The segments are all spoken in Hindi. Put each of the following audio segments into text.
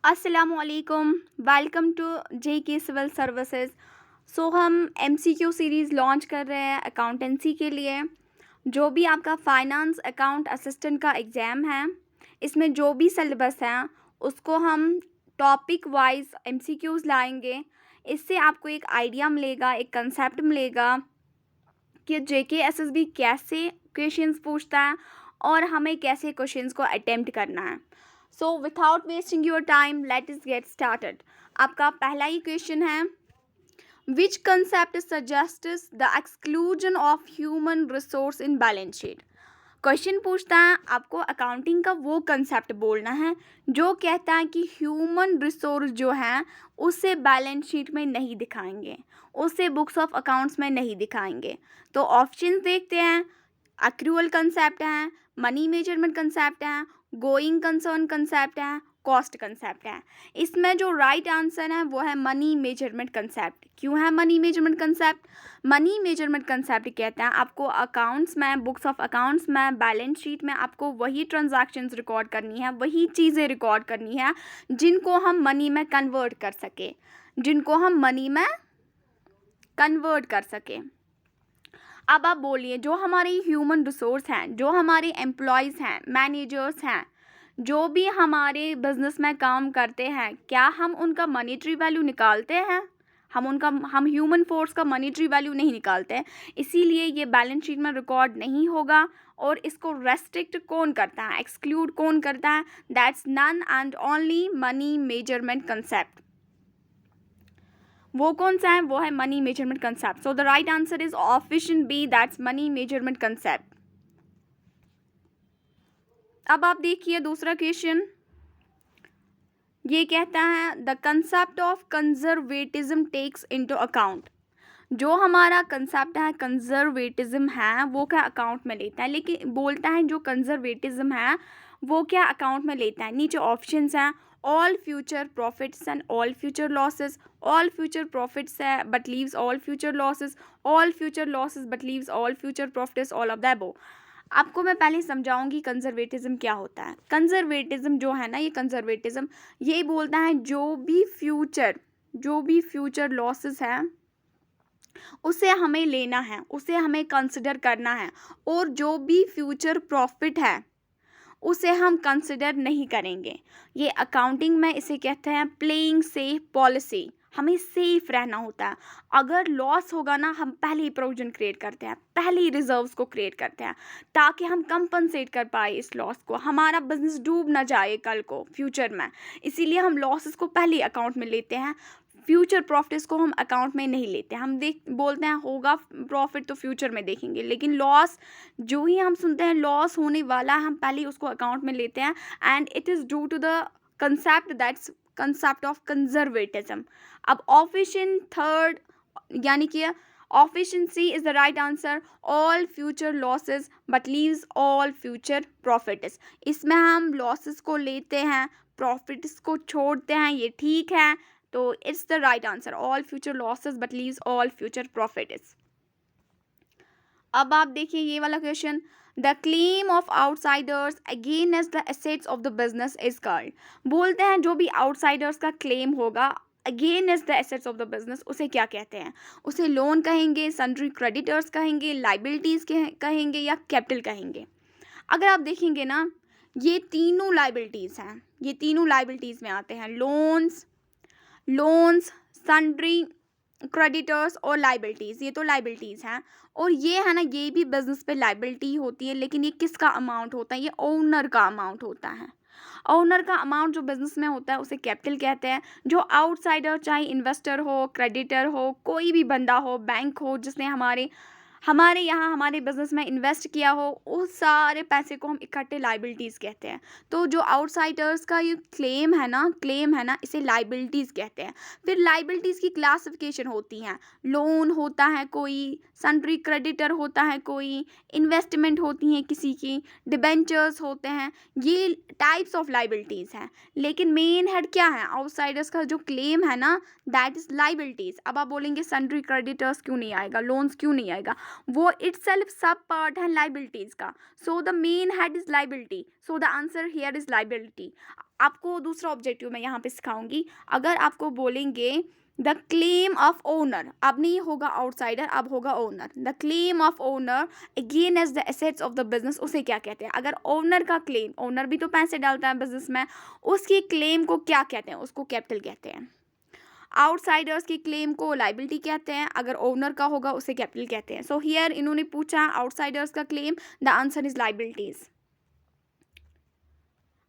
अस्सलामुअलैकुम। Welcome to JK civil services. हम एमसीक्यू सीरीज़ लॉन्च कर रहे हैं अकाउंटेंसी के लिए। जो भी आपका फाइनेंस अकाउंट असिस्टेंट का एग्ज़ाम है, इसमें जो भी सिलेबस है उसको हम टॉपिक वाइज एमसीक्यूज़ लाएंगे। इससे आपको एक आइडिया मिलेगा, एक कंसेप्ट मिलेगा कि जेके एसएसबी कैसे क्वेश्चंस पूछता है और हमें कैसे क्वेश्चंस को अटेम्प्ट करना है। So without wasting your time let us get started. आपका पहला ही क्वेश्चन है, which concept suggests the exclusion of human resource in balance sheet. Question पूछता है आपको अकाउंटिंग का वो कंसेप्ट बोलना है जो कहता है कि ह्यूमन रिसोर्स जो है उसे बैलेंस शीट में नहीं दिखाएंगे, उसे बुक्स ऑफ अकाउंट्स में नहीं दिखाएंगे। तो ऑप्शंस देखते हैं। एक्रूअल कंसेप्ट है, मनी मेजरमेंट कंसेप्ट है, गोइंग कंसर्न कंसेप्ट है, कॉस्ट कंसेप्ट है। इसमें जो राइट आंसर है वो है मनी मेजरमेंट कंसेप्ट। क्यों है money measurement concept? Money measurement concept कहते हैं आपको अकाउंट्स में, बुक्स ऑफ अकाउंट्स में, बैलेंस शीट में आपको वही ट्रांजैक्शंस रिकॉर्ड करनी है, वही चीज़ें रिकॉर्ड करनी है जिनको हम मनी में कन्वर्ट कर सके, जिनको हम मनी में कन्वर्ट कर सके। अब आप बोलिए, जो हमारे ह्यूमन रिसोर्स हैं, जो हमारे एम्प्लॉयज़ हैं, मैनेजर्स हैं, जो भी हमारे बिजनेस में काम करते हैं, क्या हम उनका मॉनेटरी वैल्यू निकालते हैं? हम ह्यूमन फोर्स का मॉनेटरी वैल्यू नहीं निकालते हैं। इसीलिए ये बैलेंस शीट में रिकॉर्ड नहीं होगा। और इसको रेस्ट्रिक्ट कौन करता है, एक्सक्लूड कौन करता है? That's none and only money measurement concept. वो कौन सा है? वो है money measurement concept. So the right answer is option B, that's money measurement concept. अब आप देखिए दूसरा क्वेश्चन। ये कहता है the concept of conservatism takes into account. जो हमारा कंसेप्ट है कंजर्वेटिज्म है वो क्या अकाउंट में लेता है, लेकिन बोलता है जो कंजर्वेटिज्म है वो क्या अकाउंट में लेता है। नीचे ऑप्शंस हैं, all future profits and all future losses, all future profits है but leaves all future losses, all future losses but leaves all future profits, all of the above. आपको मैं पहले समझाऊंगी कंजर्वेटिज्म क्या होता है। कंजर्वेटिज्म जो है ना, ये कंजर्वेटिज्म ये बोलता है जो भी फ्यूचर लॉसेस है उसे हमें लेना है, उसे हमें कंसिडर करना है। और जो भी फ्यूचर प्रॉफिट है उसे हम कंसिडर नहीं करेंगे। ये अकाउंटिंग में इसे कहते हैं प्लेइंग सेफ पॉलिसी। हमें सेफ रहना होता है। अगर लॉस होगा ना, हम पहले ही प्रोविजन क्रिएट करते हैं, पहले ही रिजर्व्स को क्रिएट करते हैं ताकि हम कंपनसेट कर पाए इस लॉस को, हमारा बिजनेस डूब ना जाए कल को फ्यूचर में। इसीलिए हम लॉसेस को पहले ही अकाउंट में लेते हैं, फ्यूचर प्रॉफिट्स को हम अकाउंट में नहीं लेते। हम बोलते हैं होगा प्रॉफिट तो फ्यूचर में देखेंगे, लेकिन लॉस जो ही हम सुनते हैं लॉस होने वाला हम पहले ही उसको अकाउंट में लेते हैं। And it is due to the concept, that's concept of conservatism. अब ऑप्शन थर्ड यानी कि option C is the right answer, all future losses but leaves all future profits. इसमें हम लॉसेस को लेते हैं, प्रॉफिट्स को छोड़ते हैं, ये ठीक है। तो it's the right answer, all future losses but leaves all future profits. अब आप देखिए ये वाला question, the claim of outsiders against the assets of the business is called. बोलते हैं जो भी आउटसाइडर्स का क्लेम होगा against the assets of the business उसे क्या कहते हैं? उसे लोन कहेंगे, सन्ड्री क्रेडिटर्स कहेंगे, लाइबिलिटीज कहेंगे या कैपिटल कहेंगे। अगर आप देखेंगे ना, ये तीनों लाइबिलिटीज हैं, ये तीनों लाइबिलिटीज में आते हैं, लोन्स, सन्ड्री क्रेडिटर्स और लाइबिलिटीज़। ये तो लाइबिलिटीज़ हैं। और ये है ना, ये भी बिजनेस पे लाइबिलिटी होती है, लेकिन ये किसका अमाउंट होता है? ये ओनर का अमाउंट होता है। ओनर का अमाउंट जो बिजनेस में होता है उसे कैपिटल कहते हैं। जो आउटसाइडर, चाहे इन्वेस्टर हो, क्रेडिटर हो, कोई भी बंदा हो, बैंक हो, जिसने हमारे यहाँ हमारे बिजनेस में इन्वेस्ट किया हो, उस सारे पैसे को हम इकट्ठे लाइबिलिटीज़ कहते हैं। तो जो आउटसाइडर्स का ये क्लेम है ना, इसे लाइबिलिटीज़ कहते हैं। फिर लाइबिलिटीज़ की क्लासिफिकेशन होती हैं, लोन होता है कोई, सन्ड्री क्रेडिटर होता है कोई, इन्वेस्टमेंट होती हैं किसी की, डिबेंचर्स होते हैं, ये टाइप्स ऑफ लाइबिलिटीज़ हैं। लेकिन मेन हेड क्या है, आउटसाइडर्स का जो क्लेम है ना, दैट इज़ लाइबिलिटीज़। अब आप बोलेंगे सन्ड्री क्रेडिटर्स क्यों नहीं आएगा, लोन्स क्यों नहीं आएगा, वो इटसेल्फ सब पार्ट है लाइबिलिटीज़ का। So the main head is liability, so the answer here is liability. आपको दूसरा ऑब्जेक्टिव मैं यहाँ पे सिखाऊंगी। अगर आपको बोलेंगे द क्लेम ऑफ ओनर, अब नहीं होगा आउटसाइडर, अब होगा owner. The claim of owner again as the assets of the business, उसे क्या कहते हैं? अगर ओनर का क्लेम, ओनर भी तो पैसे डालता है बिजनेस में, उसकी क्लेम को क्या कहते हैं? उसको कैपिटल कहते हैं। आउटसाइडर्स की क्लेम को लाइबिलिटी कहते हैं, अगर ओनर का होगा उसे कैपिटल कहते हैं। सो हियर इन्होंने पूछा आउटसाइडर्स का claim, the answer is liabilities.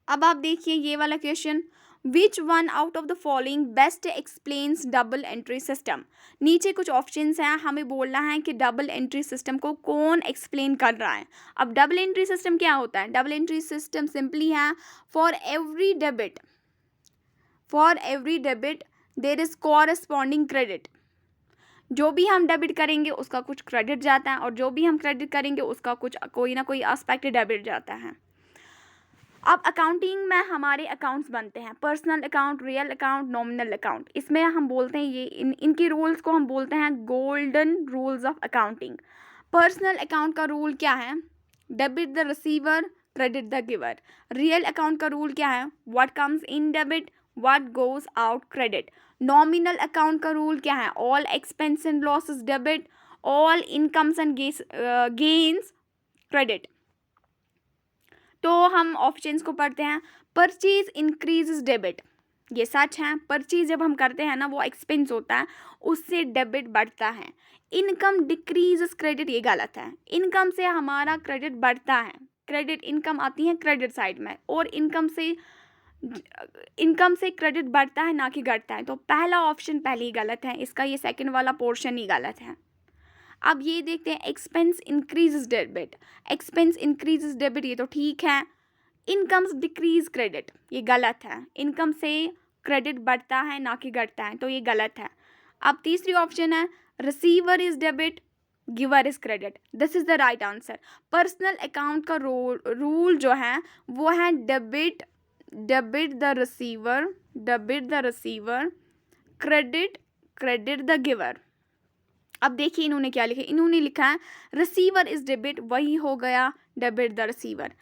अब आप देखिए ये वाला question, which one out of the following best explains double entry system. नीचे कुछ ऑप्शंस हैं, हमें बोलना है कि डबल एंट्री सिस्टम को कौन एक्सप्लेन कर रहा है। अब डबल एंट्री सिस्टम क्या होता है? डबल एंट्री सिस्टम सिंपली है for every debit there is corresponding credit. जो भी हम डेबिट करेंगे उसका कुछ क्रेडिट जाता है, और जो भी हम क्रेडिट करेंगे उसका कुछ कोई ना कोई एस्पेक्ट डेबिट जाता है। अब अकाउंटिंग में हमारे अकाउंट्स बनते हैं, personal account, real account, nominal account. इसमें हम बोलते हैं ये इनकी रूल्स को हम बोलते हैं golden rules of accounting. Personal account का रूल क्या है? Debit the receiver, credit the giver. Real account का रूल क्या है? What comes in debit, what goes out credit. Nominal account का रूल क्या है? All expense and losses debit, all incomes and gains credit. तो हम ऑप्शंस को पढ़ते हैं। परचेज इंक्रीज डेबिट, ये सच है। परचेज जब हम करते हैं ना, वो एक्सपेंस होता है, उससे डेबिट बढ़ता है। इनकम डिक्रीज क्रेडिट, ये गलत है। इनकम से हमारा क्रेडिट बढ़ता है, क्रेडिट इनकम आती है क्रेडिट साइड में, और इनकम से क्रेडिट बढ़ता है ना कि घटता है। तो पहला ऑप्शन पहले ही गलत है, इसका ये सेकंड वाला पोर्शन ही गलत है। अब ये देखते हैं, expense increase debit, expense increase debit, ये तो ठीक है। इनकम्स डिक्रीज क्रेडिट, ये गलत है। इनकम से क्रेडिट बढ़ता है ना कि घटता है, तो ये गलत है। अब तीसरी ऑप्शन है, receiver is debit, giver is credit, this is the right answer. Personal account का रूल जो है वो है debit the receiver, credit the giver. अब देखिए इन्होंने क्या लिखा, इन्होंने लिखा है रिसीवर इज डेबिट, वही हो गया डेबिट द रिसीवर।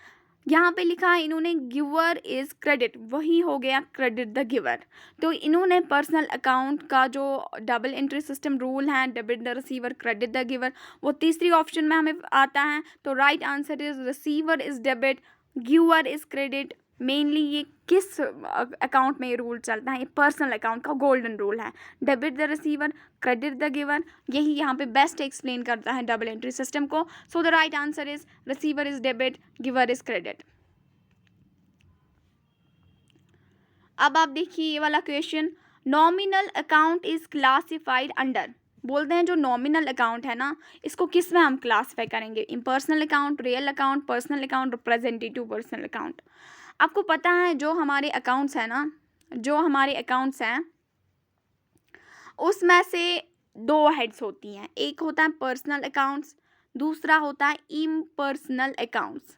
यहाँ पे लिखा है इन्होंने गिवर इज क्रेडिट, वही हो गया क्रेडिट द गिवर। तो इन्होंने पर्सनल अकाउंट का जो डबल एंट्री सिस्टम रूल है, debit the receiver, credit the giver, वो तीसरी ऑप्शन में हमें आता है। तो right answer is receiver is debit, giver is credit. Mainly ये किस अकाउंट में ये रूल चलता है? ये पर्सनल अकाउंट का गोल्डन रूल है, debit the receiver, credit the giver. यही यहाँ पे बेस्ट एक्सप्लेन करता है डबल एंट्री सिस्टम को। सो the right answer is receiver is debit, giver is credit. अब आप देखिए ये वाला question, nominal account is classified under. बोलते हैं जो नॉमिनल अकाउंट है ना, इसको किस में हम क्लासीफाई करेंगे? Impersonal account, real account, personal account, representative personal account. आपको पता है जो हमारे अकाउंट्स हैं ना, जो हमारे अकाउंट्स हैं उसमें से दो हेड्स होती हैं, एक होता है पर्सनल अकाउंट्स, दूसरा होता है इम्पर्सनल अकाउंट्स।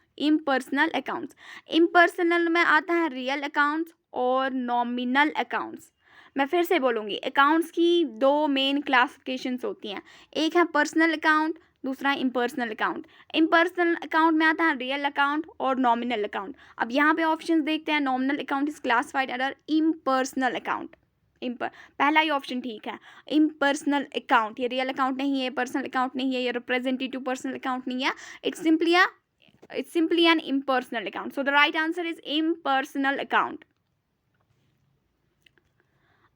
इम्पर्सनल में आता है रियल अकाउंट्स और नॉमिनल अकाउंट्स। मैं फिर से बोलूँगी, अकाउंट्स की दो मेन क्लासिफिकेशंस होती हैं, एक है पर्सनल अकाउंट, दूसरा है इम्पर्सनल अकाउंट। इम्पर्सनल अकाउंट में आता है रियल अकाउंट और नॉमिनल अकाउंट। अब यहाँ पे ऑप्शंस देखते हैं, nominal account is classified under impersonal account. पहला ही ऑप्शन ठीक है, इम्पर्सनल अकाउंट। ये रियल अकाउंट नहीं है, पर्सनल अकाउंट नहीं है, ये रिप्रेजेंटेटिव पर्सनल अकाउंट नहीं है, it's simply an impersonal account. So the right answer is impersonal account.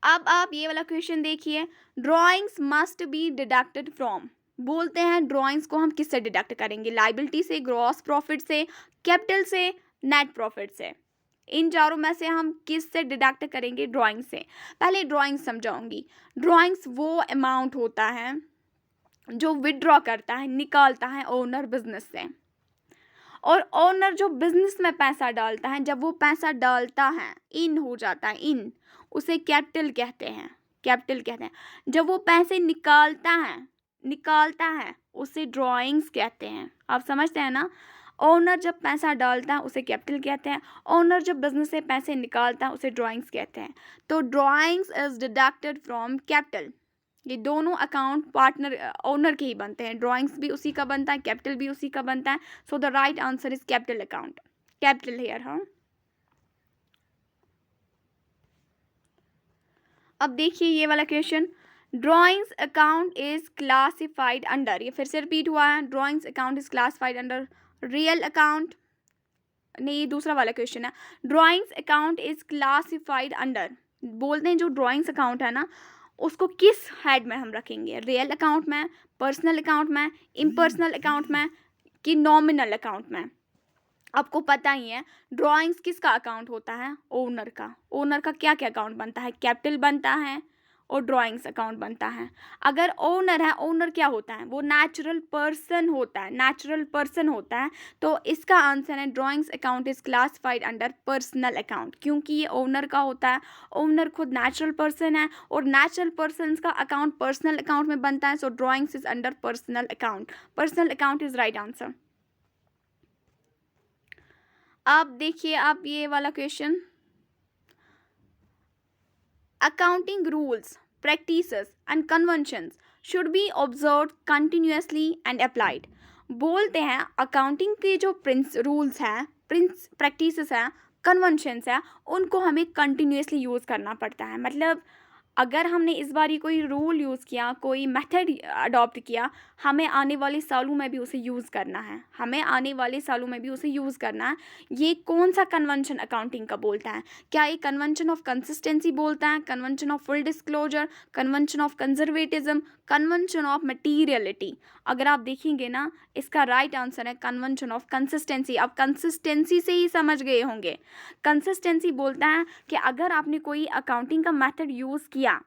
अब आप ये वाला क्वेश्चन देखिए, drawings must be deducted from. बोलते हैं ड्रॉइंग्स को हम किससे डिडक्ट करेंगे? लाइबिलिटी से, ग्रॉस प्रॉफिट से, कैपिटल से, नेट प्रॉफिट से। इन चारों में से हम किससे डिडक्ट करेंगे? ड्रॉइंग से। पहले ड्रॉइंग्स समझाऊंगी। ड्रॉइंग्स वो अमाउंट होता है जो विड्रॉ करता है, निकालता है ओनर बिजनेस से, और ओनर जो बिजनेस में पैसा डालता है, जब वो पैसा डालता है, इन हो जाता है, इन, उसे कैपिटल कहते हैं। जब वो पैसे निकालता है उसे ड्राइंग्स कहते हैं। आप समझते हैं ना। ओनर जब पैसा डालता है उसे कैपिटल कहते हैं, ओनर जब बिजनेस से पैसे निकालता है उसे ड्राइंग्स कहते हैं। तो drawings is deducted from capital. ये दोनों अकाउंट पार्टनर ओनर के ही बनते हैं, ड्राइंग्स भी उसी का बनता है, कैपिटल भी उसी का बनता है। So the right answer is capital account, capital here. हाँ, अब देखिए ये वाला question, drawings account is classified under, ये फिर से रिपीट हुआ है, drawings account is classified under real account. नहीं, ये दूसरा वाला क्वेश्चन है, drawings account is classified under, बोलते हैं जो ड्राइंग्स अकाउंट है ना उसको किस हेड में हम रखेंगे, रियल अकाउंट में, पर्सनल अकाउंट में, इम्पर्सनल अकाउंट में, कि नॉमिनल अकाउंट में। आपको पता ही है ड्राइंग्स किसका अकाउंट होता है, ओनर का। ओनर का क्या क्या अकाउंट बनता है, कैपिटल बनता है और ड्राइंग्स अकाउंट बनता है। अगर ओनर है, ओनर क्या होता है, वो नेचुरल पर्सन होता है, नेचुरल पर्सन होता है। तो इसका आंसर है drawings account is classified under personal account, क्योंकि ये ओनर का होता है, ओनर खुद नेचुरल पर्सन है और नेचुरल पर्सन का अकाउंट पर्सनल अकाउंट में बनता है। So drawings is under personal account, personal account is right answer. अब देखिए आप ये वाला question, accounting rules, practices and conventions should be observed continuously and applied। बोलते हैं अकाउंटिंग के जो रूल्स हैं, प्रैक्टिसेस हैं, कन्वेंशंस हैं, उनको हमें कंटिन्यूसली यूज़ करना पड़ता है। मतलब अगर हमने इस बार कोई रूल यूज़ किया, कोई मेथड अडॉप्ट किया, हमें आने वाले सालों में भी उसे यूज़ करना है, हमें आने वाले सालों में भी उसे यूज़ करना है। ये कौन सा कन्वेंशन अकाउंटिंग का बोलता है, क्या ये कन्वेंशन ऑफ कंसिस्टेंसी बोलता है, convention of full disclosure, convention of conservatism, convention of materiality? अगर आप देखेंगे ना, इसका राइट आंसर है कन्वेंशन ऑफ कंसिस्टेंसी। आप कंसिस्टेंसी से ही समझ गए होंगे। कंसिस्टेंसी बोलता है कि अगर आपने कोई अकाउंटिंग का मेथड यूज़ किया,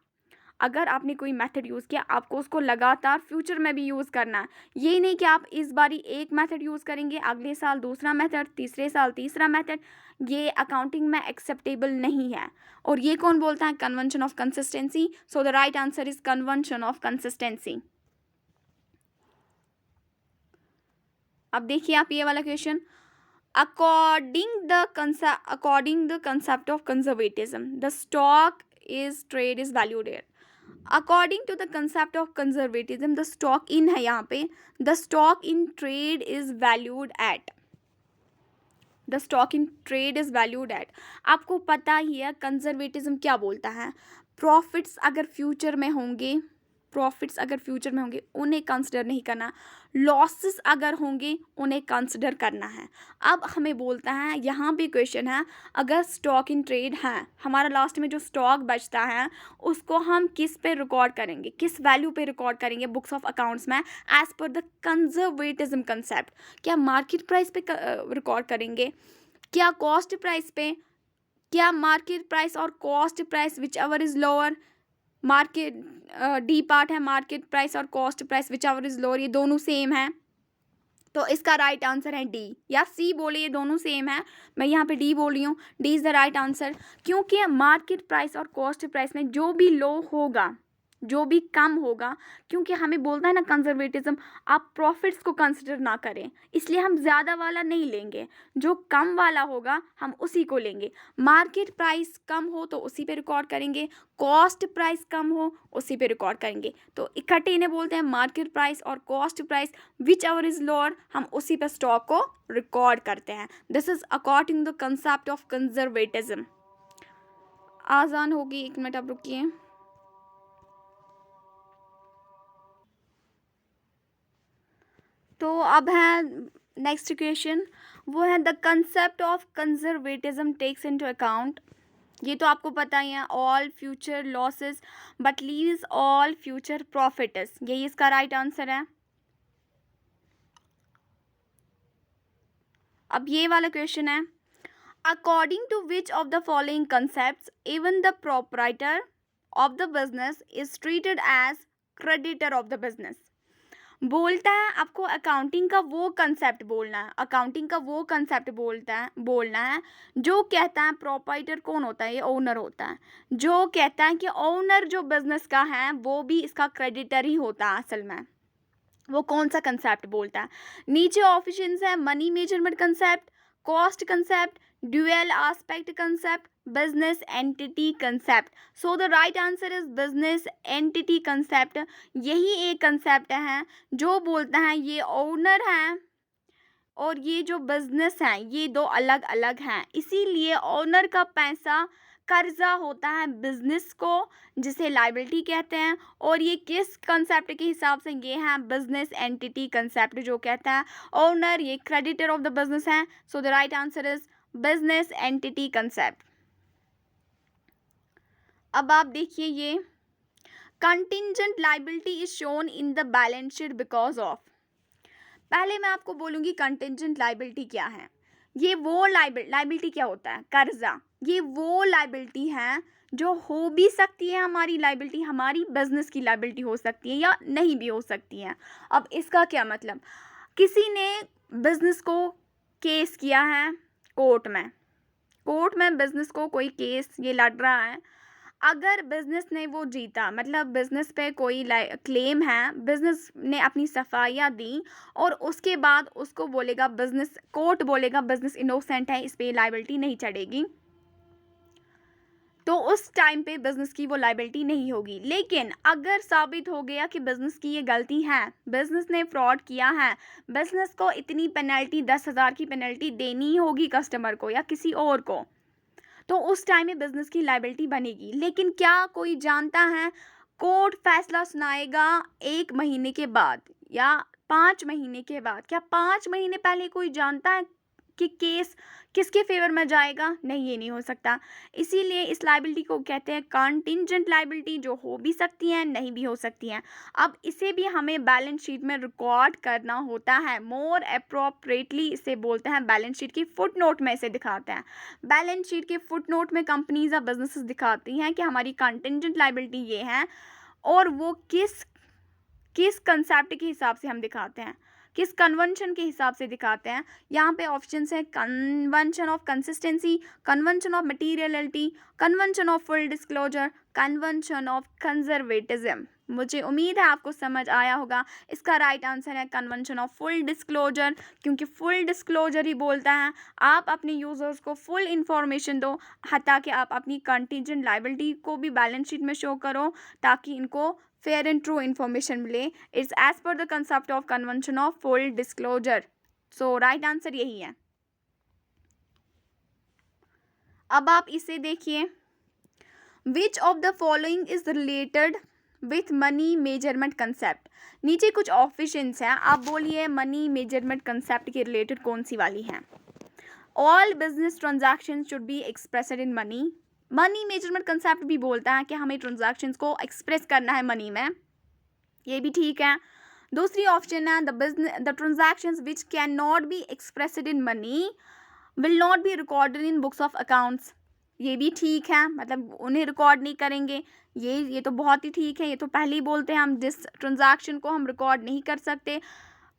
अगर आपने कोई मेथड यूज़ किया, आपको उसको लगातार फ्यूचर में भी यूज़ करना है। ये नहीं कि आप इस बारी एक मेथड यूज़ करेंगे, अगले साल दूसरा मेथड, तीसरे साल तीसरा मेथड। ये अकाउंटिंग में एक्सेप्टेबल नहीं है। और ये कौन बोलता है, convention of consistency. So the right answer is convention of consistency. अब देखिए आप ये वाला question, according the concept of conservatism, the stock is trade is valued here। According to the concept of conservatism, the stock in है यहाँ पे, the stock in trade is valued at, the stock in trade is valued at. आपको पता ही है कंजर्वेटिज्म क्या बोलता है, प्रॉफिट्स अगर फ्यूचर में होंगे, प्रॉफिट्स अगर फ्यूचर में होंगे उन्हें कंसिडर नहीं करना, लॉसेस अगर होंगे उन्हें कंसिडर करना है। अब हमें बोलता है, यहाँ पे क्वेश्चन है, अगर स्टॉक इन ट्रेड है, हमारा लास्ट में जो स्टॉक बचता है उसको हम किस पे रिकॉर्ड करेंगे, किस वैल्यू पे रिकॉर्ड करेंगे बुक्स ऑफ अकाउंट्स में, as per the conservatism concept. क्या मार्केट प्राइस पे रिकॉर्ड करेंगे, क्या कॉस्ट प्राइस पे, क्या मार्केट प्राइस और cost price whichever is lower, market डी पार्ट है, मार्केट प्राइस और cost price whichever is lower, ये दोनों सेम है। तो इसका राइट आंसर है डी, या सी बोले, ये दोनों सेम है, मैं यहाँ पे डी बोल रही हूँ, D is the right answer. क्योंकि मार्केट प्राइस और कॉस्ट प्राइस में जो भी लो होगा, जो भी कम होगा, क्योंकि हमें बोलता है ना कंजर्वेटिज्म, आप प्रॉफिट्स को कंसिडर ना करें, इसलिए हम ज़्यादा वाला नहीं लेंगे, जो कम वाला होगा हम उसी को लेंगे। मार्केट प्राइस कम हो तो उसी पे रिकॉर्ड करेंगे, कॉस्ट प्राइस कम हो उसी पे रिकॉर्ड करेंगे। तो इकट्ठे इन्हें बोलते हैं मार्केट प्राइस और cost price, whichever is lower, हम उसी पे स्टॉक को रिकॉर्ड करते हैं। This is according the concept of conservatism. आसान होगी, 1 मिनट आप रुकिए। तो अब है नेक्स्ट क्वेश्चन, वो है the concept of conservatism takes into account, ये तो आपको पता ही है, all future losses but leaves all future profits, यही इसका राइट आंसर है। अब ये वाला क्वेश्चन है, according to which of the following concepts even the proprietor of the business is treated as creditor of the business. बोलता है आपको अकाउंटिंग का वो कंसेप्ट बोलना है, अकाउंटिंग का वो कंसेप्ट बोलना है जो कहता है, प्रोप्राइटर कौन होता है, ये ओनर होता है, जो कहता है कि ओनर जो बिजनेस का है वो भी इसका क्रेडिटर ही होता है असल में। वो कौन सा कंसेप्ट बोलता है। नीचे ऑप्शंस है money measurement concept, cost concept, dual aspect concept, business entity concept. So the right answer is business entity concept. यही एक कंसेप्ट है जो बोलता है ये ओनर है और ये जो बिजनेस है ये दो अलग अलग हैं, इसीलिए ओनर का पैसा कर्जा होता है बिजनेस को, जिसे लाइबिलिटी कहते हैं। और ये किस कंसेप्ट के हिसाब से, ये है बिजनेस एंटिटी कंसेप्ट, जो कहता है ओनर ये क्रेडिटर ऑफ द बिजनेस है। So the right answer is business entity concept. अब आप देखिए ये contingent liability is shown in the balance sheet because of. पहले मैं आपको बोलूँगी कंटिंजेंट लाइबिलिटी क्या है। ये वो लाइबिलिटी क्या होता है, कर्जा। ये वो लाइबिलिटी है जो हो भी सकती है हमारी लाइबिलिटी, हमारी बिजनेस की लाइबिलिटी हो सकती है या नहीं भी हो सकती है। अब इसका क्या मतलब, किसी ने बिजनेस को केस किया है कोर्ट में बिजनेस को कोई केस ये लड़ रहा है। अगर बिजनेस ने वो जीता, मतलब बिजनेस पे कोई क्लेम है, बिजनेस ने अपनी सफाइयाँ दी और उसके बाद उसको बोलेगा बिजनेस, कोर्ट बोलेगा बिजनेस इनोसेंट है, इस पे लाइबिलिटी नहीं चढ़ेगी, तो उस टाइम पे बिजनेस की वो लाइबिलिटी नहीं होगी। लेकिन अगर साबित हो गया कि बिजनेस की ये गलती है, बिजनेस ने फ्रॉड किया है, बिजनेस को इतनी पेनल्टी 10,000 की पेनल्टी देनी होगी कस्टमर को या किसी और को, तो उस टाइम में बिजनेस की लाइबिलिटी बनेगी। लेकिन क्या कोई जानता है कोर्ट फैसला सुनाएगा 1 महीने के बाद या 5 महीने के बाद? क्या 5 महीने पहले कोई जानता है कि केस किसके फेवर में जाएगा? नहीं, ये नहीं हो सकता। इसीलिए इस लाइबिलिटी को कहते हैं कंटिंजेंट लाइबिलिटी, जो हो भी सकती हैं नहीं भी हो सकती हैं। अब इसे भी हमें बैलेंस शीट में रिकॉर्ड करना होता है, मोर अप्रोप्रिएटली इसे बोलते हैं बैलेंस शीट की फुटनोट में इसे दिखाते हैं। बैलेंस शीट के फुटनोट में कंपनीज या बिजनेसेस दिखाती हैं कि हमारी कंटिंजेंट लाइबिलिटी ये है, और वो किस किस कंसेप्ट के हिसाब से हम दिखाते हैं, किस कन्वेंशन के हिसाब से दिखाते हैं। यहाँ पे ऑप्शंस है convention of consistency, convention of materiality, convention of full disclosure, convention of conservatism. मुझे उम्मीद है आपको समझ आया होगा। इसका राइट आंसर है कन्वेंशन ऑफ फुल डिस्क्लोजर, क्योंकि फुल डिस्क्लोजर ही बोलता है आप अपने यूजर्स को फुल इंफॉर्मेशन दो, ताकि आप अपनी कंटीजेंट लाइबिलिटी को भी बैलेंस शीट में शो करो, ताकि इनको फेयर एंड ट्रू इंफॉर्मेशन मिले। It's as per the concept of convention of full disclosure. So right answer यही है। अब आप इसे देखिए, which of the following is related with money measurement concept. नीचे कुछ ऑप्शंस हैं, आप बोलिए मनी मेजरमेंट कंसेप्ट के रिलेटेड कौन सी वाली है। All business transaction should be expressed in money. Money measurement concept भी बोलता है कि हमें ट्रांजैक्शंस को एक्सप्रेस करना है मनी में, ये भी ठीक है। दूसरी ऑप्शन है the transactions which can not be expressed in money will not be recorded in books of accounts. ये भी ठीक है, मतलब उन्हें रिकॉर्ड नहीं करेंगे। ये तो बहुत ही ठीक है। ये तो पहले ही बोलते हैं हम जिस ट्रांजैक्शन को हम रिकॉर्ड नहीं कर सकते,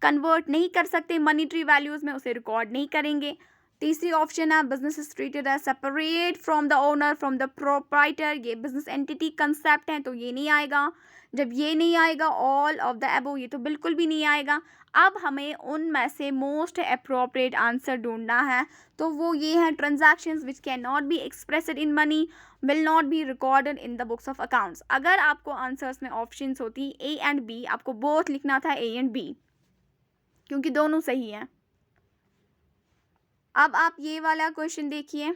कन्वर्ट नहीं कर सकते मॉनेटरी वैल्यूज में, उसे रिकॉर्ड नहीं करेंगे। तीसरी ऑप्शन है business is treated as separate from the owner from the proprietor. ये बिजनेस एंटिटी कंसेप्ट है, तो ये नहीं आएगा। जब ये नहीं आएगा ऑल ऑफ द अबव, ये तो बिल्कुल भी नहीं आएगा। अब हमें उनमें से मोस्ट अप्रोप्रिएट आंसर ढूंढना है, तो वो ये है transactions which can not be expressed in money will not be recorded in the books of accounts. अगर आपको आंसर्स में ऑप्शंस होती ए एंड बी, आपको बोथ लिखना था ए एंड बी, क्योंकि दोनों सही हैं। अब आप ये वाला क्वेश्चन देखिए,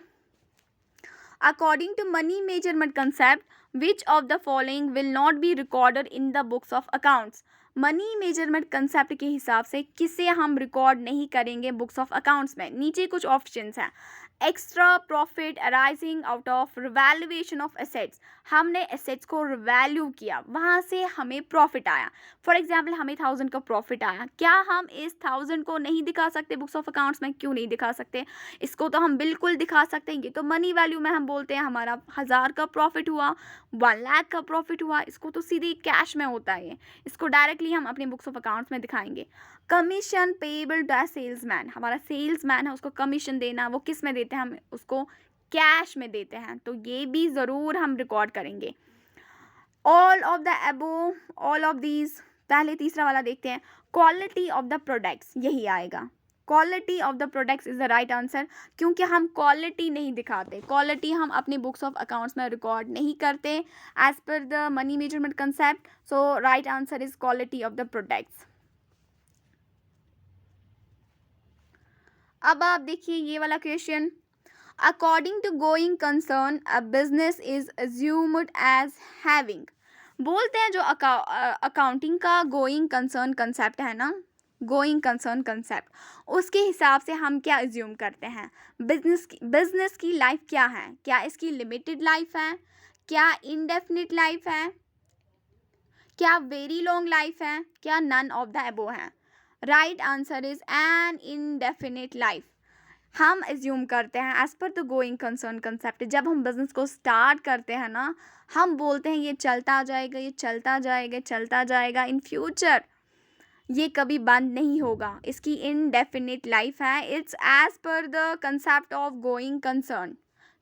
according to money measurement concept which of the following will not be recorded in the books of accounts. Money measurement concept के हिसाब से किसे हम रिकॉर्ड नहीं करेंगे बुक्स ऑफ अकाउंट्स में। नीचे कुछ ऑप्शंस हैं, extra profit arising out of revaluation of assets. हमने एसेट्स को रिवैल्यू किया, वहाँ से हमें प्रॉफिट आया। फॉर एग्जाम्पल हमें 1000 का प्रॉफिट आया, क्या हम इस 1000 को नहीं दिखा सकते बुक्स ऑफ अकाउंट्स में? क्यों नहीं दिखा सकते? इसको तो हम बिल्कुल दिखा सकते हैं। ये तो मनी वैल्यू में हम बोलते हैं हमारा 1000 का प्रॉफिट हुआ, 1 लाख का प्रॉफिट हुआ, इसको तो सीधे कैश में होता है। इसको डायरेक्टली हम अपने बुक्स ऑफ अकाउंट्स में दिखाएंगे। कमीशन पेएबल टू सेल्समैन, हमारा सेल्समैन है, उसको कमीशन देना, वो किस में देते हैं? हम उसको कैश में देते हैं, तो ये भी ज़रूर हम रिकॉर्ड करेंगे। All of the above, all of these पहले तीसरा वाला देखते हैं, क्वालिटी ऑफ द प्रोडक्ट्स, यही आएगा। Quality of the products is the right answer, क्योंकि हम क्वालिटी नहीं दिखाते, क्वालिटी हम अपने बुक्स ऑफ अकाउंट्स में रिकॉर्ड नहीं करते as per the money measurement concept. So right answer is quality of the products. अब आप देखिए ये वाला question, according to going concern a business is assumed as having. बोलते हैं जो अकाउंटिंग का गोइंग कंसर्न कंसेप्ट है ना, गोइंग कंसर्न कंसेप्ट, उसके हिसाब से हम क्या अज्यूम करते हैं, बिजनेस की लाइफ क्या है, क्या इसकी लिमिटेड लाइफ है, क्या इनडेफिनिट लाइफ है, क्या वेरी लॉन्ग लाइफ है, क्या नन ऑफ द अबोव है। Right answer is an indefinite life. हम एज्यूम करते हैं as per the going concern concept, जब हम बिजनेस को स्टार्ट करते हैं ना, हम बोलते हैं ये चलता जाएगा, ये चलता जाएगा, चलता जाएगा, इन फ्यूचर ये कभी बंद नहीं होगा, इसकी इनडेफिनिट लाइफ है। It's as per the concept of going concern.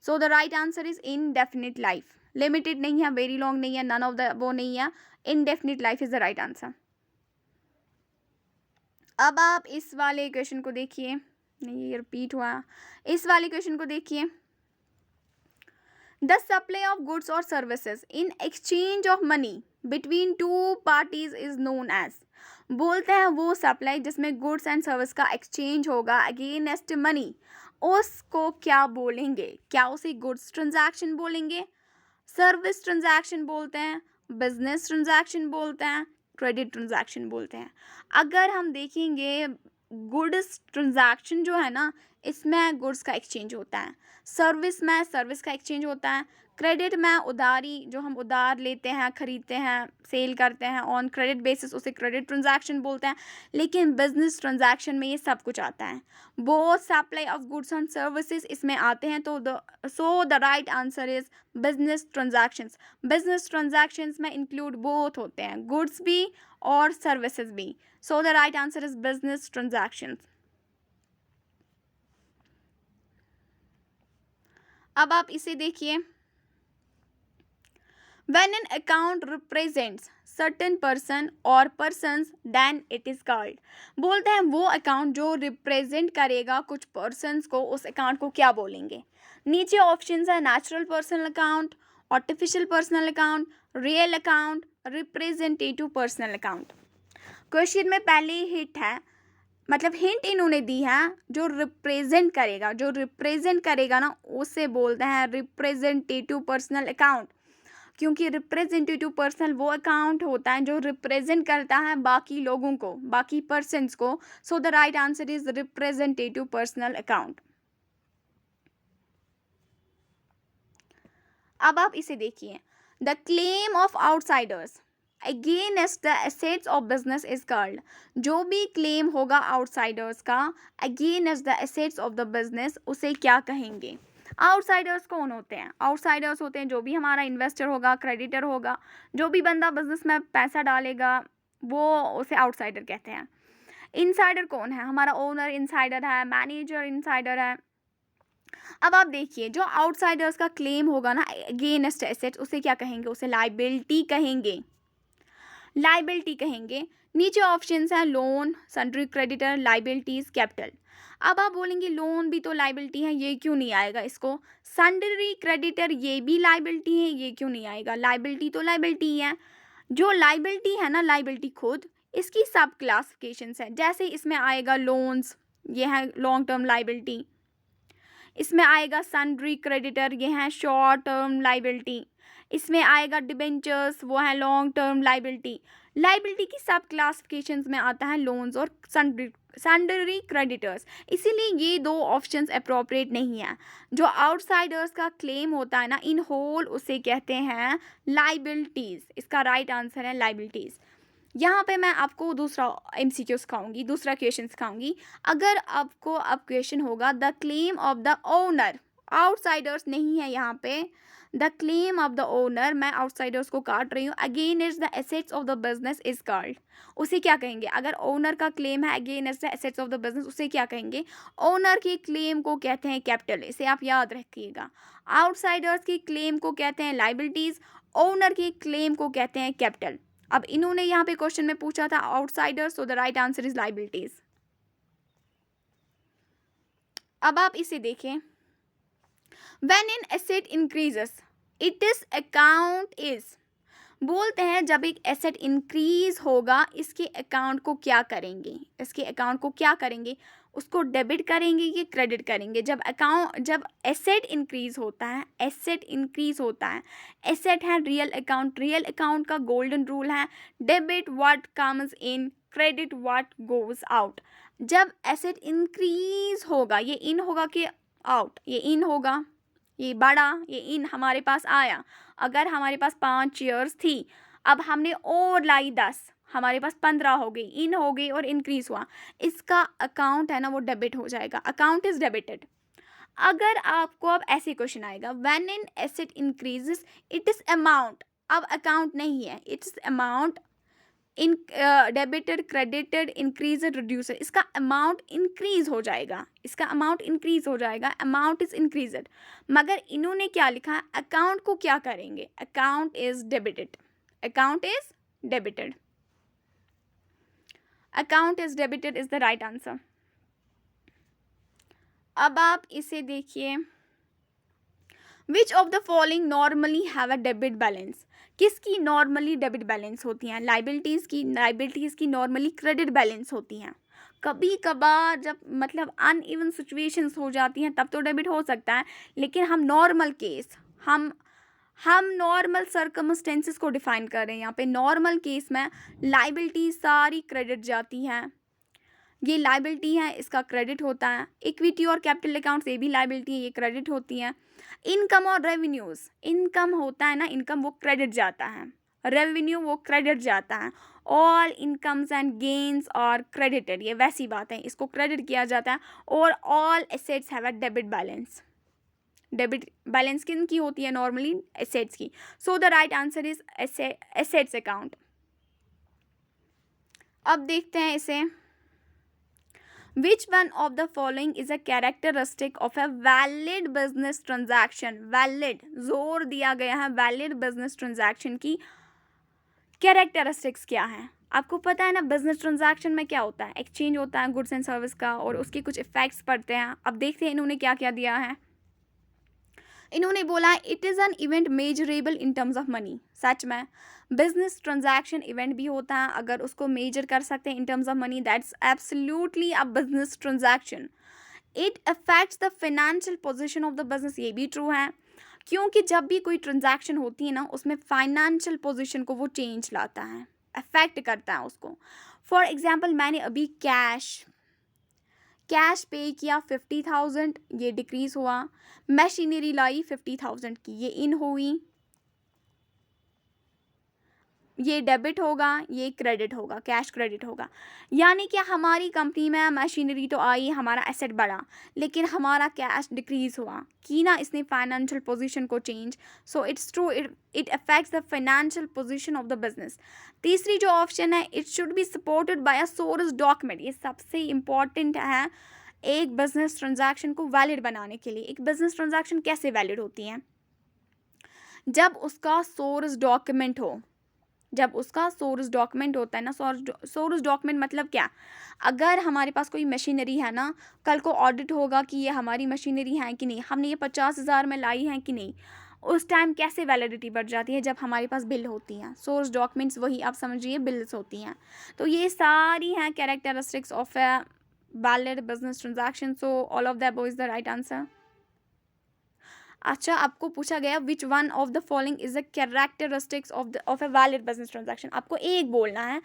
So the right answer is indefinite life, limited नहीं है, वेरी लॉन्ग नहीं है, नन ऑफ द वो नहीं है, indefinite life is the right answer. अब आप इस वाले क्वेश्चन को देखिए, नहीं ये रिपीट हुआ, इस वाले क्वेश्चन को देखिए, द सप्लाई ऑफ गुड्स और services in exchange of money between two parties is known as. बोलते हैं वो सप्लाई जिसमें गुड्स एंड सर्विस का एक्सचेंज होगा अगेंस्ट मनी, उसको क्या बोलेंगे, क्या उसे गुड्स ट्रांजैक्शन बोलेंगे, सर्विस ट्रांजैक्शन बोलते हैं, बिजनेस ट्रांजैक्शन बोलते हैं, क्रेडिट ट्रांजैक्शन बोलते हैं। अगर हम देखेंगे गुड्स ट्रांजैक्शन जो है ना, इसमें गुड्स का एक्सचेंज होता है, सर्विस में सर्विस का एक्सचेंज होता है, क्रेडिट में उधारी, जो हम उधार लेते हैं, खरीदते हैं, सेल करते हैं ऑन क्रेडिट बेसिस, उसे क्रेडिट ट्रांजैक्शन बोलते हैं। लेकिन बिजनेस ट्रांजैक्शन में ये सब कुछ आता है, both supply of goods and services इसमें आते हैं। तो the right answer is business transactions. Business transactions में इंक्लूड बोथ होते हैं, गुड्स भी और सर्विसेज भी। सो the right answer is business transactions. अब आप इसे देखिए, when an account represents certain person or persons then it is called। बोलते हैं वो अकाउंट जो रिप्रेजेंट करेगा कुछ पर्सन्स को, उस अकाउंट को क्या बोलेंगे। नीचे ऑप्शंस है, natural personal account, artificial personal account, real account, representative personal account. Question में पहले हिट है, मतलब हिंट इन्होंने दी है, जो रिप्रेजेंट करेगा, जो रिप्रेजेंट करेगा ना, उसे बोलते हैं रिप्रेजेंटेटिव पर्सनल अकाउंट, क्योंकि रिप्रेजेंटेटिव पर्सनल वो अकाउंट होता है जो रिप्रेजेंट करता है बाकी लोगों को, बाकी पर्सन्स को। सो the right answer is representative personal account. अब आप इसे देखिए, the claim of outsiders against the assets of business is called. जो भी क्लेम होगा आउटसाइडर्स का against the assets of the business, उसे क्या कहेंगे। आउटसाइडर्स कौन होते हैं, आउटसाइडर्स होते हैं जो भी हमारा इन्वेस्टर होगा, क्रेडिटर होगा, जो भी बंदा बिजनेस में पैसा डालेगा, वो उसे आउटसाइडर कहते हैं। इनसाइडर कौन है, हमारा ओनर इनसाइडर है, मैनेजर इनसाइडर है। अब आप देखिए, जो आउटसाइडर्स का क्लेम होगा ना अगेंस्ट एसेट्स, उसे क्या कहेंगे, उसे लायबिलिटी कहेंगे, लायबिलिटी कहेंगे। नीचे ऑप्शंस हैं, loan, sundry creditor, liabilities, capital. अब आप बोलेंगे लोन भी तो लायबिलिटी है, ये क्यों नहीं आएगा इसको, सन्ड्री क्रेडिटर ये भी लायबिलिटी है, ये क्यों नहीं आएगा, लायबिलिटी तो लायबिलिटी है। जो लायबिलिटी है ना, लायबिलिटी खुद, इसकी सब क्लासिफिकेशंस है, जैसे इसमें आएगा लोन्स, ये है लॉन्ग टर्म लायबिलिटी, इसमें आएगा सन्ड्री क्रेडिटर, ये है शॉर्ट टर्म लायबिलिटी, इसमें आएगा डिबेंचर्स, वो है लॉन्ग टर्म लायबिलिटी। लायबिलिटी की सब क्लासिफिकेशंस में आता है लोन्स और सन्ड्री क्रेडिटर्स, इसीलिए ये दो ऑप्शंस अप्रोप्रिएट नहीं है। जो आउटसाइडर्स का क्लेम होता है ना इन होल, उसे कहते हैं लायबिलिटीज। इसका राइट आंसर है लायबिलिटीज। यहाँ पे मैं आपको दूसरा MCQ सिखाऊंगी, दूसरा क्वेश्चन सिखाऊंगी। अगर आपको अब क्वेश्चन होगा the claim of the owner, outsiders नहीं है यहाँ पे, the claim of the owner, मैं आउटसाइडर्स को काट रही हूँ, against the assets of the business is called, उसे क्या कहेंगे। अगर ओनर का क्लेम है against the assets of the business, उसे क्या कहेंगे, ओनर की क्लेम को कहते हैं कैपिटल, इसे आप याद रखिएगा। आउटसाइडर्स की क्लेम को कहते हैं लायबिलिटीज, ओनर की क्लेम को कहते हैं कैपिटल। अब इन्होंने यहाँ पे क्वेश्चन में पूछा था outsider, so the right answer is liabilities. अब आप इसे देखें, when an asset increases it is account is, बोलते हैं जब एक एसेट इंक्रीज होगा इसके अकाउंट को क्या करेंगे, इसके अकाउंट को क्या करेंगे, उसको डेबिट करेंगे कि क्रेडिट करेंगे। जब एसेट इंक्रीज होता है, एसेट इंक्रीज होता है, एसेट है रियल अकाउंट, रियल अकाउंट का गोल्डन रूल है debit what comes in, credit what goes out. जब एसेट इंक्रीज होगा, ये इन होगा कि आउट, ये इन होगा, ये बढ़ा, ये इन हमारे पास आया। अगर हमारे पास 5 चेयर्स थी, अब हमने और लाई 10, हमारे पास 15 हो गई, इन हो गई और इंक्रीज हुआ, इसका अकाउंट है ना वो डेबिट हो जाएगा, अकाउंट इज डेबिटेड। अगर आपको अब ऐसे क्वेश्चन आएगा when an asset increases it is amount, अब अकाउंट नहीं है, its amount in debited, credited, increased, reducer, इसका अमाउंट इंक्रीज हो जाएगा, इसका अमाउंट इंक्रीज हो जाएगा, अमाउंट इज इंक्रीजेड। मगर इन्होंने क्या लिखा है, अकाउंट को क्या करेंगे, account is debited, account is debited, account is debited is the right answer. अब आप इसे देखिए, which of the following normally have a debit balance, किसकी नॉर्मली डेबिट बैलेंस होती हैं, लाइबिलिटीज़ की, लाइबिलिटीज़ की नॉर्मली क्रेडिट बैलेंस होती हैं। कभी कभार जब मतलब अनइवन सिचुएशंस हो जाती हैं तब तो डेबिट हो सकता है, लेकिन हम नॉर्मल केस, हम नॉर्मल सर्कमस्टेंसेस को डिफाइन कर रहे हैं यहाँ पे। नॉर्मल केस में लाइबिलिटी सारी क्रेडिट जाती हैं, ये लाइबिलिटी है, इसका क्रेडिट होता है। इक्विटी और कैपिटल अकाउंट्स, ये भी लाइबिलिटी है, ये क्रेडिट होती है। इनकम और रेवेन्यूज़, इनकम होता है ना, इनकम वो क्रेडिट जाता है, रेवेन्यू वो क्रेडिट जाता है। ऑल इनकम्स एंड गेन्स और क्रेडिटेड, ये वैसी बात है, इसको क्रेडिट किया जाता है। और all assets have a debit balance, debit balance किन की होती है, नॉर्मली एसेट्स की। सो the right answer is assets account. अब देखते हैं इसे, Which one of the following is a characteristic of a valid business transaction? Valid, जोर दिया गया है valid business transaction की characteristics क्या है। आपको पता है ना बिजनेस ट्रांजैक्शन में क्या होता है, एक्सचेंज होता है गुड्स एंड सर्विस का, और उसके कुछ इफेक्ट्स पड़ते हैं। अब देखते हैं इन्होंने क्या क्या दिया है। इन्होंने बोला it is an event measurable in terms of money. सच में बिजनेस ट्रांजैक्शन इवेंट भी होता है, अगर उसको मेजर कर सकते हैं इन terms of money, that's absolutely a business transaction. It affects the financial position of the business, ये भी ट्रू है, क्योंकि जब भी कोई ट्रांजैक्शन होती है ना उसमें फाइनेंशियल पोजीशन को वो चेंज लाता है, अफेक्ट करता है उसको। फॉर एग्जाम्पल मैंने अभी कैश पे किया 50,000, ये डिक्रीज हुआ। मशीनरी लाई 50,000 की, ये इन हुई, ये डेबिट होगा, ये क्रेडिट होगा, कैश क्रेडिट होगा। यानी कि हमारी कंपनी में मशीनरी तो आई, हमारा एसेट बढ़ा, लेकिन हमारा कैश डिक्रीज हुआ कि ना, इसने फाइनेंशियल पोजीशन को change. So it's true, it affects the financial position of the business. तीसरी जो ऑप्शन है, it should be supported by a source document, ये सबसे इम्पॉर्टेंट है एक बिजनेस ट्रांजैक्शन को वैलिड बनाने के लिए। एक बिजनेस ट्रांजैक्शन कैसे वैलिड होती है, जब उसका सोर्स डॉक्यूमेंट हो, जब उसका सोर्स डॉक्यूमेंट होता है ना। सोर्स डॉक्यूमेंट मतलब क्या, अगर हमारे पास कोई मशीनरी है ना, कल को ऑडिट होगा कि ये हमारी मशीनरी है कि नहीं, हमने ये 50,000 में लाई है कि नहीं, उस टाइम कैसे वैलिडिटी बढ़ जाती है, जब हमारे पास बिल होती हैं। सोर्स डॉक्यूमेंट्स वही आप समझिए बिल्स होती हैं। तो ये सारी हैं characteristics of a valid business transaction. So all of the above is the right answer. अच्छा, आपको पूछा गया which one of the following is the characteristics of a valid business transaction, आपको एक बोलना है।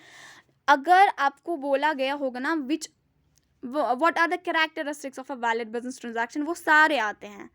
अगर आपको बोला गया होगा ना which what are the characteristics of a valid business transaction, वो सारे आते हैं,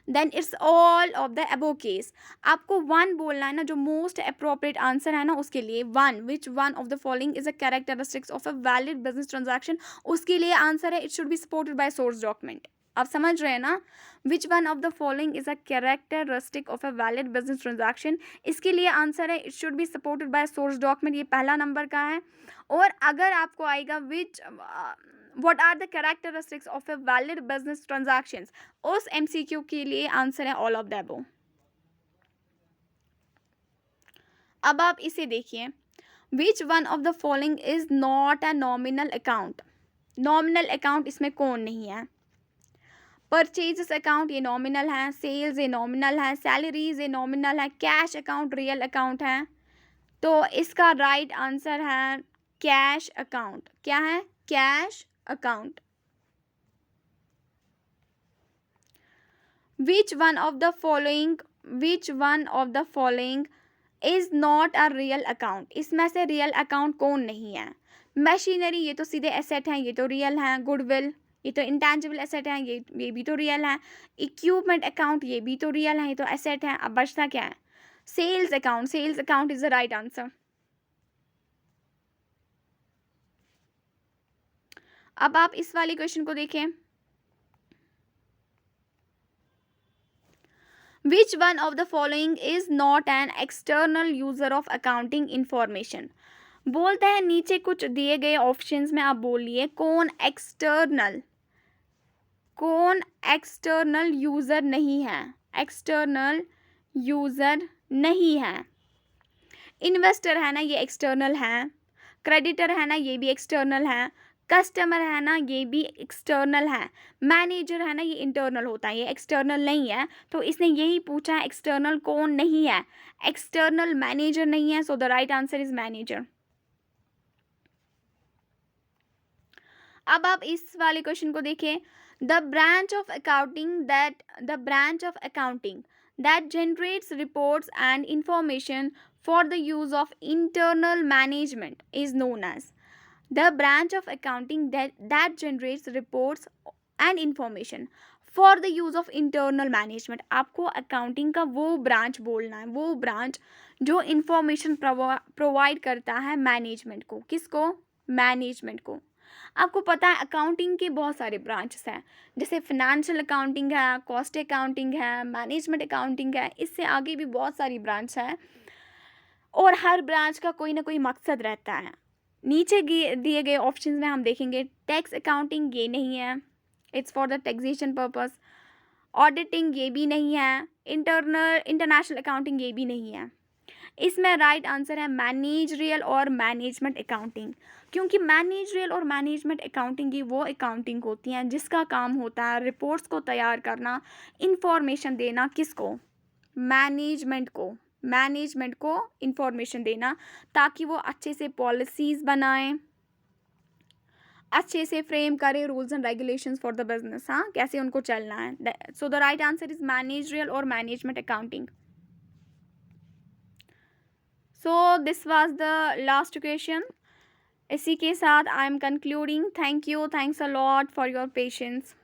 then it's all of the above case. आपको वन बोलना है ना, जो मोस्ट अप्रोप्रिएट आंसर है ना उसके लिए one, which one of the following is a characteristics of a valid business transaction, उसके लिए आंसर है it should be supported by source document. आप समझ रहे हैं ना, which one of the following is a characteristic of a valid business transaction, इसके लिए आंसर है it should be supported by source document, ये पहला नंबर का है। और अगर आपको आएगा विच what are the characteristics of a valid business transactions, उस एमसीक्यू के लिए आंसर है ऑल ऑफ द अबव। अब आप इसे देखिए, which one of the following is not a nominal account? Nominal account इसमें कौन नहीं है? परचेजेस अकाउंट ये नॉमिनल है, सेल्स ये नॉमिनल है, सैलरीज ये नॉमिनल है, कैश अकाउंट रियल अकाउंट है। तो इसका राइट आंसर है कैश अकाउंट। क्या है? Cash account. Which one of the following is not a real account? इसमें से रियल अकाउंट कौन नहीं है? मशीनरी ये तो सीधे एसेट है, ये तो रियल है। गुडविल ये तो इंटेंजिबल एसेट है, ये भी तो रियल है। इक्विपमेंट अकाउंट ये भी तो रियल है, ये तो एसेट है। अब बचता क्या है? Sales account. Sales account is the right answer. अब आप इस वाले क्वेश्चन को देखें। Which one of the following is not an external user of accounting information? बोलता है नीचे कुछ दिए गए ऑप्शंस में आप बोलिए कौन एक्सटर्नल यूजर नहीं है? एक्सटर्नल यूजर नहीं है। इन्वेस्टर है ना, ये एक्सटर्नल है। क्रेडिटर है ना, ये भी एक्सटर्नल है। कस्टमर है ना, ये भी एक्सटर्नल है। मैनेजर है ना, ये इंटरनल होता है, ये एक्सटर्नल नहीं है। तो इसने यही पूछा है एक्सटर्नल कौन नहीं है? एक्सटर्नल मैनेजर नहीं है, so the right answer is manager. अब आप इस वाले क्वेश्चन को देखें। The branch of accounting that generates reports and information for the use of internal management is known as? The branch of accounting that generates reports and information for the use of internal management. आपको अकाउंटिंग का वो ब्रांच बोलना है, वो ब्रांच जो इंफॉर्मेशन प्रोवाइड करता है मैनेजमेंट को। किसको? मैनेजमेंट को। आपको पता है अकाउंटिंग के बहुत सारे ब्रांचेस हैं, जैसे फिनेंशियल अकाउंटिंग है, कॉस्ट अकाउंटिंग है, मैनेजमेंट अकाउंटिंग है, इससे आगे भी बहुत सारी ब्रांच है और हर ब्रांच का कोई ना कोई मकसद रहता है। नीचे दिए गए ऑप्शंस में हम देखेंगे टैक्स अकाउंटिंग ये नहीं है, it's for the taxation purpose. Auditing ये भी नहीं है। इंटरनेशनल अकाउंटिंग ये भी नहीं है। इसमें राइट आंसर है मैनेजरियल और मैनेजमेंट अकाउंटिंग, क्योंकि मैनेजरियल और मैनेजमेंट अकाउंटिंग ही वो अकाउंटिंग होती हैं जिसका काम होता है रिपोर्ट्स को तैयार करना, इंफॉर्मेशन देना। किसको? मैनेजमेंट को इंफॉर्मेशन देना, ताकि वो अच्छे से पॉलिसीज बनाएं, अच्छे से फ्रेम करे rules and regulations for the business. हाँ, कैसे उनको चलना है। So the right answer is managerial और management accounting. So this was the last question. इसी के साथ I am concluding. Thank you, thanks a lot for your patience.